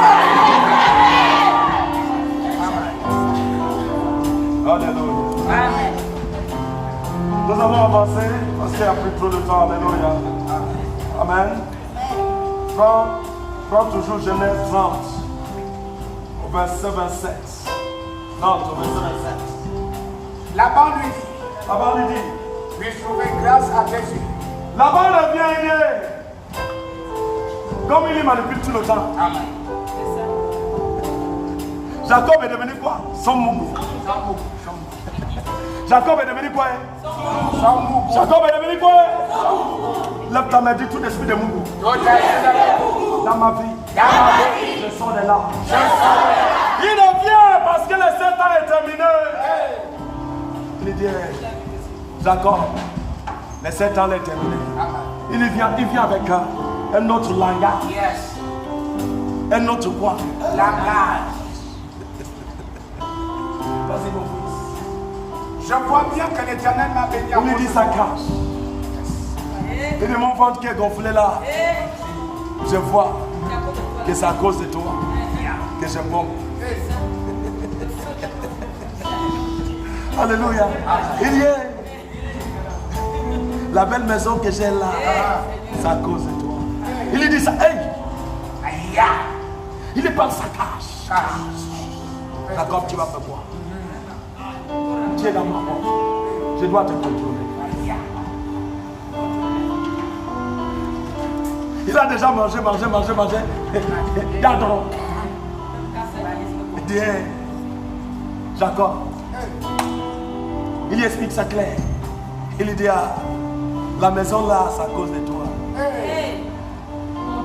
Alléluia. Nous allons avancer parce qu'il n'y a plus trop de temps. Alléluia. Amen. Prends toujours Genèse 30 au verset 27. 30 au verset 27. Laban lui dit, puis-je trouver grâce à tes yeux? Laban revient, il est comme il y manipule tout le temps. Jacob est devenu quoi? Son mougou. Jacob est devenu quoi? Jacob est devenu quoi? Lève ta main, dis tout l'esprit de mougou. Dans ma vie, je sors de là. Il revient parce que le 7 ans est terminé. Il dit, Jacob, le 7 ans est terminé. Il vient avec un autre langage. Un autre quoi? Langage. Vas-y mon fils. Je vois bien que l'Éternel m'a béni. On lui dit ça cache. Et de mon ventre qui est gonflé là, je vois que c'est à cause de toi que je bombe. Alléluia. Il y est. La belle maison que j'ai là, c'est à cause de toi. Il lui dit ça. Hey! Il lui parle ça cache. Jacob, tu vas faire quoi? Tu es dans ma porte. Je dois te contrôler. Il a déjà mangé. Gardons. Il dit, hey, Jacob, il lui explique ça clair. Il lui dit, la maison là, c'est à cause de toi.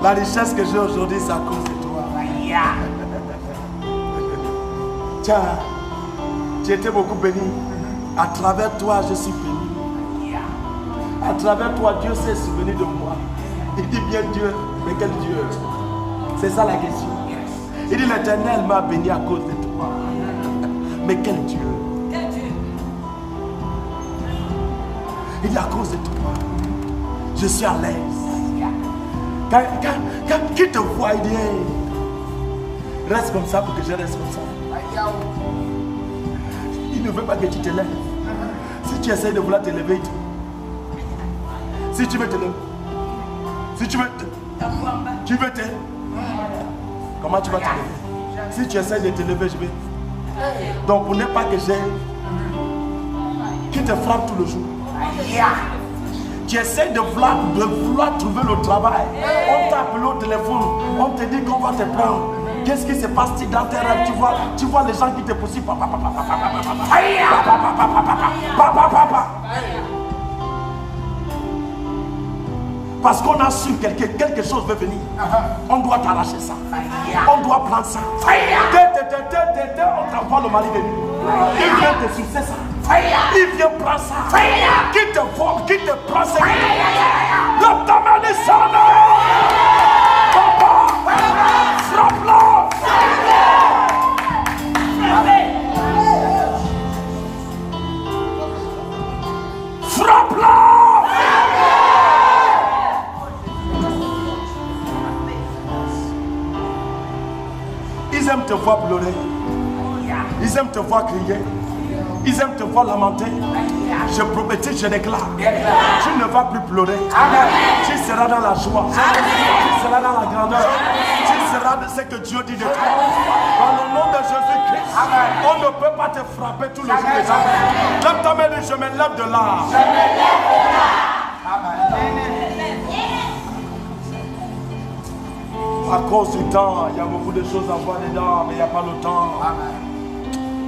La richesse que j'ai aujourd'hui, c'est à cause de toi. Tiens, tu étais beaucoup béni. À travers toi, je suis béni. À travers toi, Dieu s'est souvenu de moi. Il dit bien Dieu, mais quel Dieu? C'est ça la question. Il dit l'Éternel m'a béni à cause de toi. Mais quel Dieu? Il dit à cause de toi, je suis à l'aise. Quand qui te voit, il dit hey, reste comme ça pour que je reste comme ça. Il ne veut pas que tu te lèves. Si tu essaies de vouloir te lever, si tu veux te lever, si tu veux te Comment tu vas te lever? Si tu essaies de te lever, je vais. Donc, pour ne pas que j'ai qui te frappe tout le jour. Tu essaies de vouloir trouver le travail. On t'appelle au téléphone, on te dit qu'on va te prendre. Qu'est-ce qui se passe dans tes rêves? Tu vois les gens qui te poursuivent. Parce qu'on a su quelque chose veut venir. On doit t'arracher ça. On doit prendre ça. On t'envoie le mari de nuit. Il vient te sucer ça. Il vient prendre ça. Qui te vole, qui te prend ça. Le domaine est sonné. Papa, frappe-le. Frappe-le. Ils aiment te voir pleurer. Ils aiment te voir crier. Ils aiment te voir lamenter. Je prophétise, je déclare. Tu ne vas plus pleurer. Tu seras dans la joie. Tu seras dans la grandeur. Tu seras de ce que Dieu dit de toi. Dans le nom de Jésus-Christ, on ne peut pas te frapper tous les jours des gens. Lève ta main et je me lève de là. À cause du temps, il y a beaucoup de choses à voir dedans, mais il n'y a pas le temps.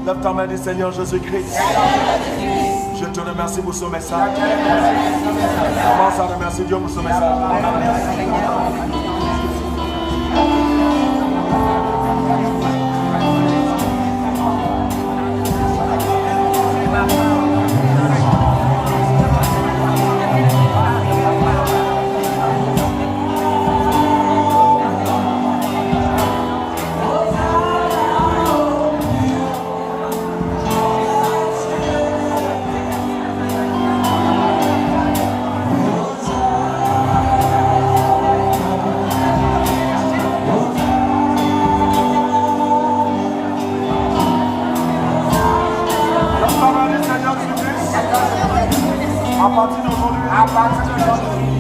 Lève ta main du Seigneur Jésus-Christ. Je te remercie pour ce message. Commence à remercier Dieu pour ce message.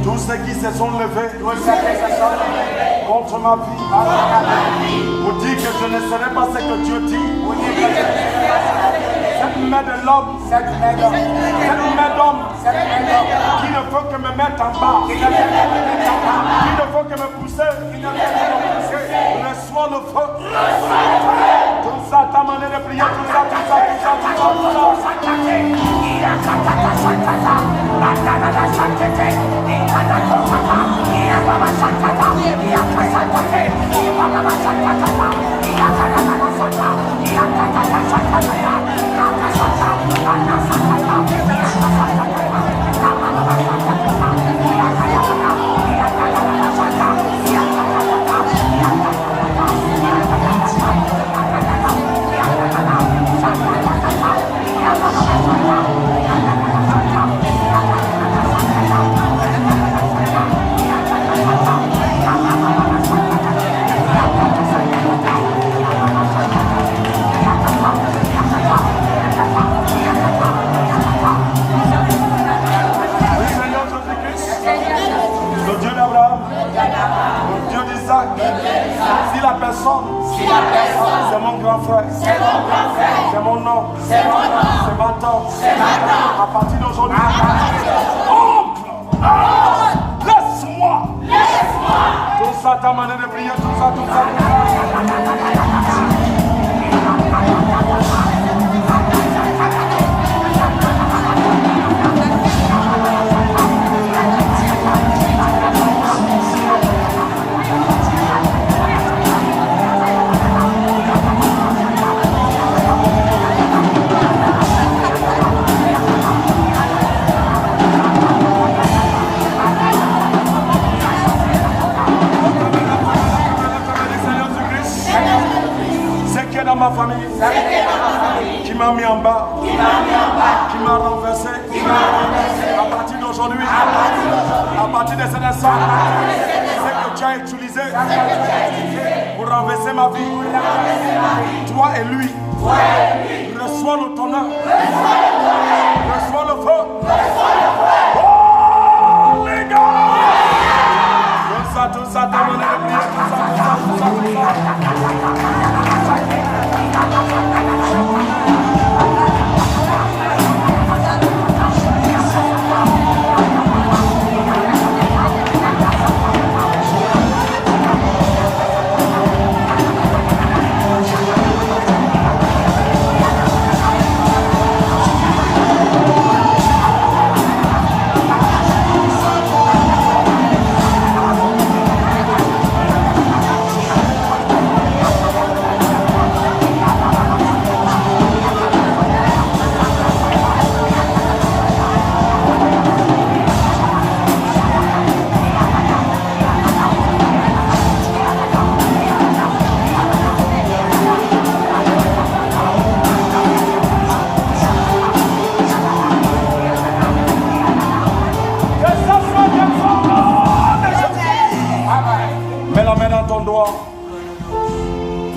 Tous ceux qui se sont levés contre ma vie pour dire que je ne serai pas ce que Dieu dit. Cette main de l'homme, cette main d'homme qui ne veut que me mettre en bas, qui ne veut que me pousser, reçois le feu. Tout ça, ta manière de prier, tout ça. Si la personne, c'est mon grand frère, c'est mon nom, c'est ma tante, à partir d'aujourd'hui, laisse-moi, tout ça, ta manière de prier, tout ça. Dans ma famille, qui m'a mis en bas, qui m'a renversé, à partir d'aujourd'hui, à partir de cet instant, c'est que tu as utilisé pour renverser ma vie, toi et lui, reçois le tonnerre, reçois le feu. Oh les gars, tout ça, ta manière de prier, tout ça.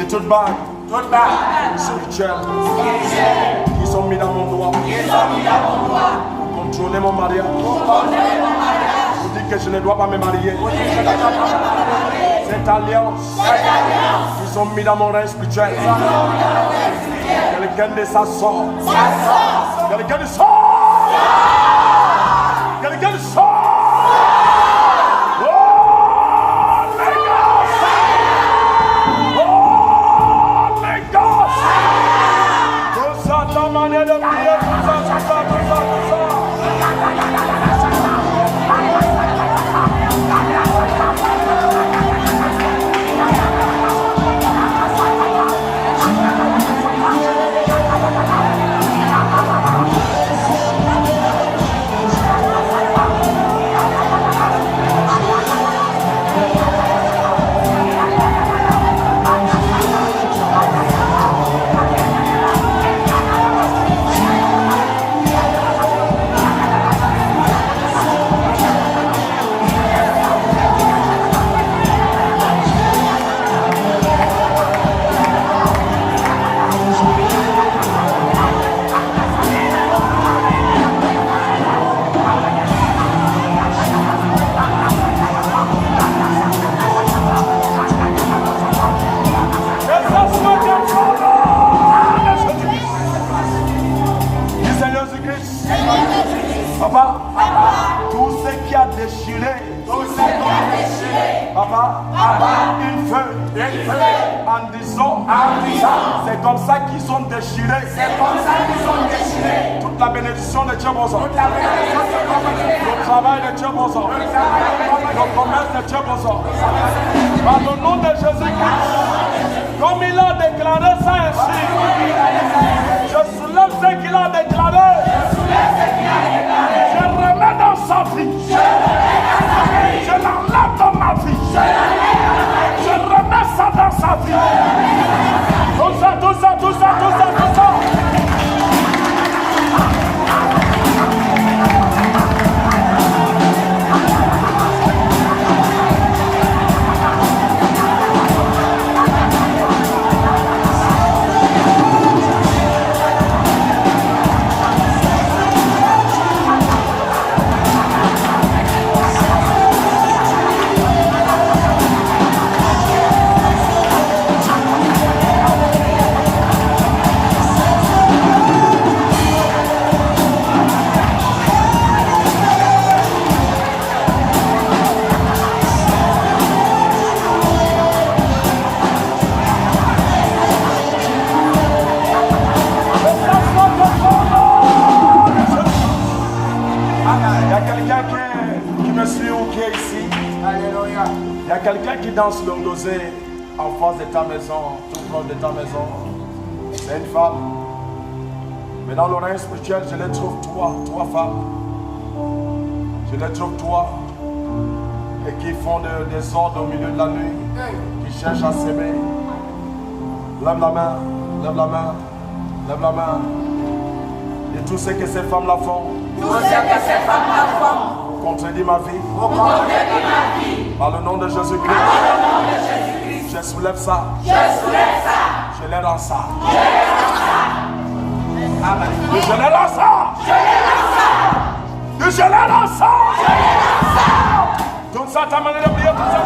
de toute bague spirituelle qui sont mis dans mon doigt pour contrôler mon mariage, pour dire que je ne dois pas me marier. Cette alliance qui sont mis dans mon règne spirituel, quelqu'un de ça sort, quelqu'un de sort, quelqu'un de sort. Manière de prier, tout ça. Papa, tout ce qui a déchiré, Papa, il fait en disant, c'est comme ça qu'ils sont déchirés. Toute la bénédiction de Dieu, le travail de Dieu, le commerce de Dieu, par le nom de Jésus-Christ, comme il a déclaré ça ainsi, je soulève ce qu'il a déclaré. Je remets dans sa vie. Je l'enlève dans ma vie. Je remets ça dans sa vie. Tout ça. Il y a quelqu'un qui danse le dosé en face de ta maison, tout proche de ta maison. C'est une femme. Mais dans l'oreille spirituelle, je les trouve trois femmes. Je les trouve trois. Et qui font des ordres au milieu de la nuit. Qui cherchent à s'aimer. Lève la main, lève la main, lève la main. Et tout ce que ces femmes-là font. Contredit ma vie. Par le nom de Jésus-Christ. Je soulève ça. Je les rends ça. Je les rends ça. Je les rends ça. Tout ça, ta manière de prier, tout ça.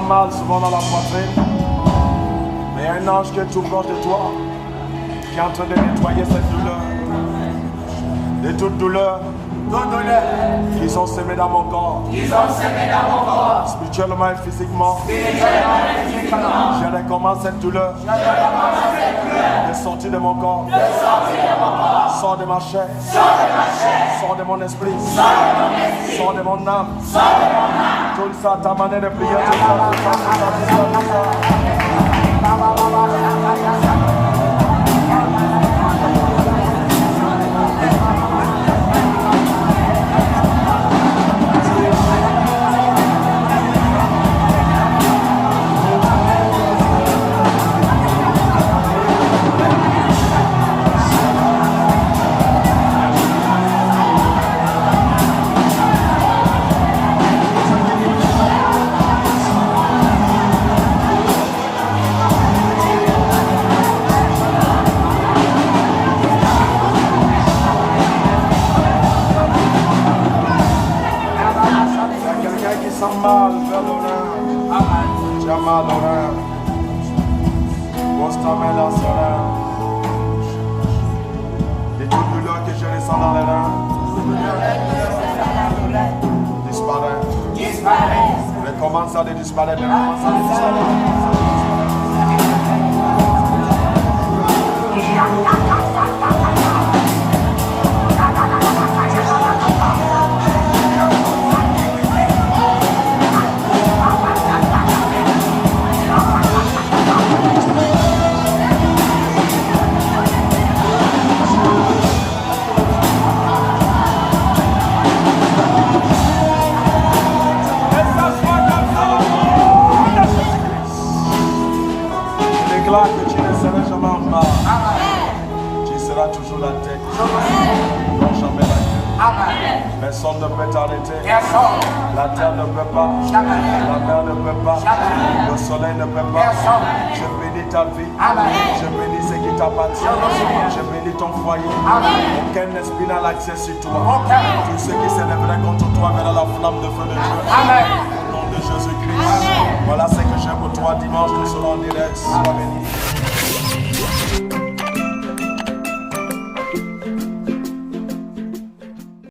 Mal souvent dans la poitrine, mais il y a un ange qui est tout proche de toi qui est en train de nettoyer cette douleur, de toute douleur qui sont semées dans mon corps, spirituellement et physiquement. Je les commande cette douleur. De sortir de mon corps. Sors de ma chair. Sors de mon esprit. Sors de mon âme. Tout ça, ta manière de prier. Tout ça. Mal, tu as mal au rein. Pose ta main dans ce rein. Et toute douleur que je ressens dans les reins disparaît. Recommence à disparaître. Que tu ne seras jamais en bas. Tu seras toujours la tête. Non, jamais la queue. Personne ne peut t'arrêter. La terre ne peut pas. La mer ne peut pas. Le soleil ne peut pas. Je bénis ta vie. Je bénis ce qui t'appartient. Je bénis ton foyer. Aucun esprit n'a l'accès sur toi. Tout ce qui s'élèverait contre toi verra la flamme de feu de Dieu. Au nom de Jésus-Christ. Voilà ce que j'ai pour toi dimanche. Nous serons en direct. Sois béni.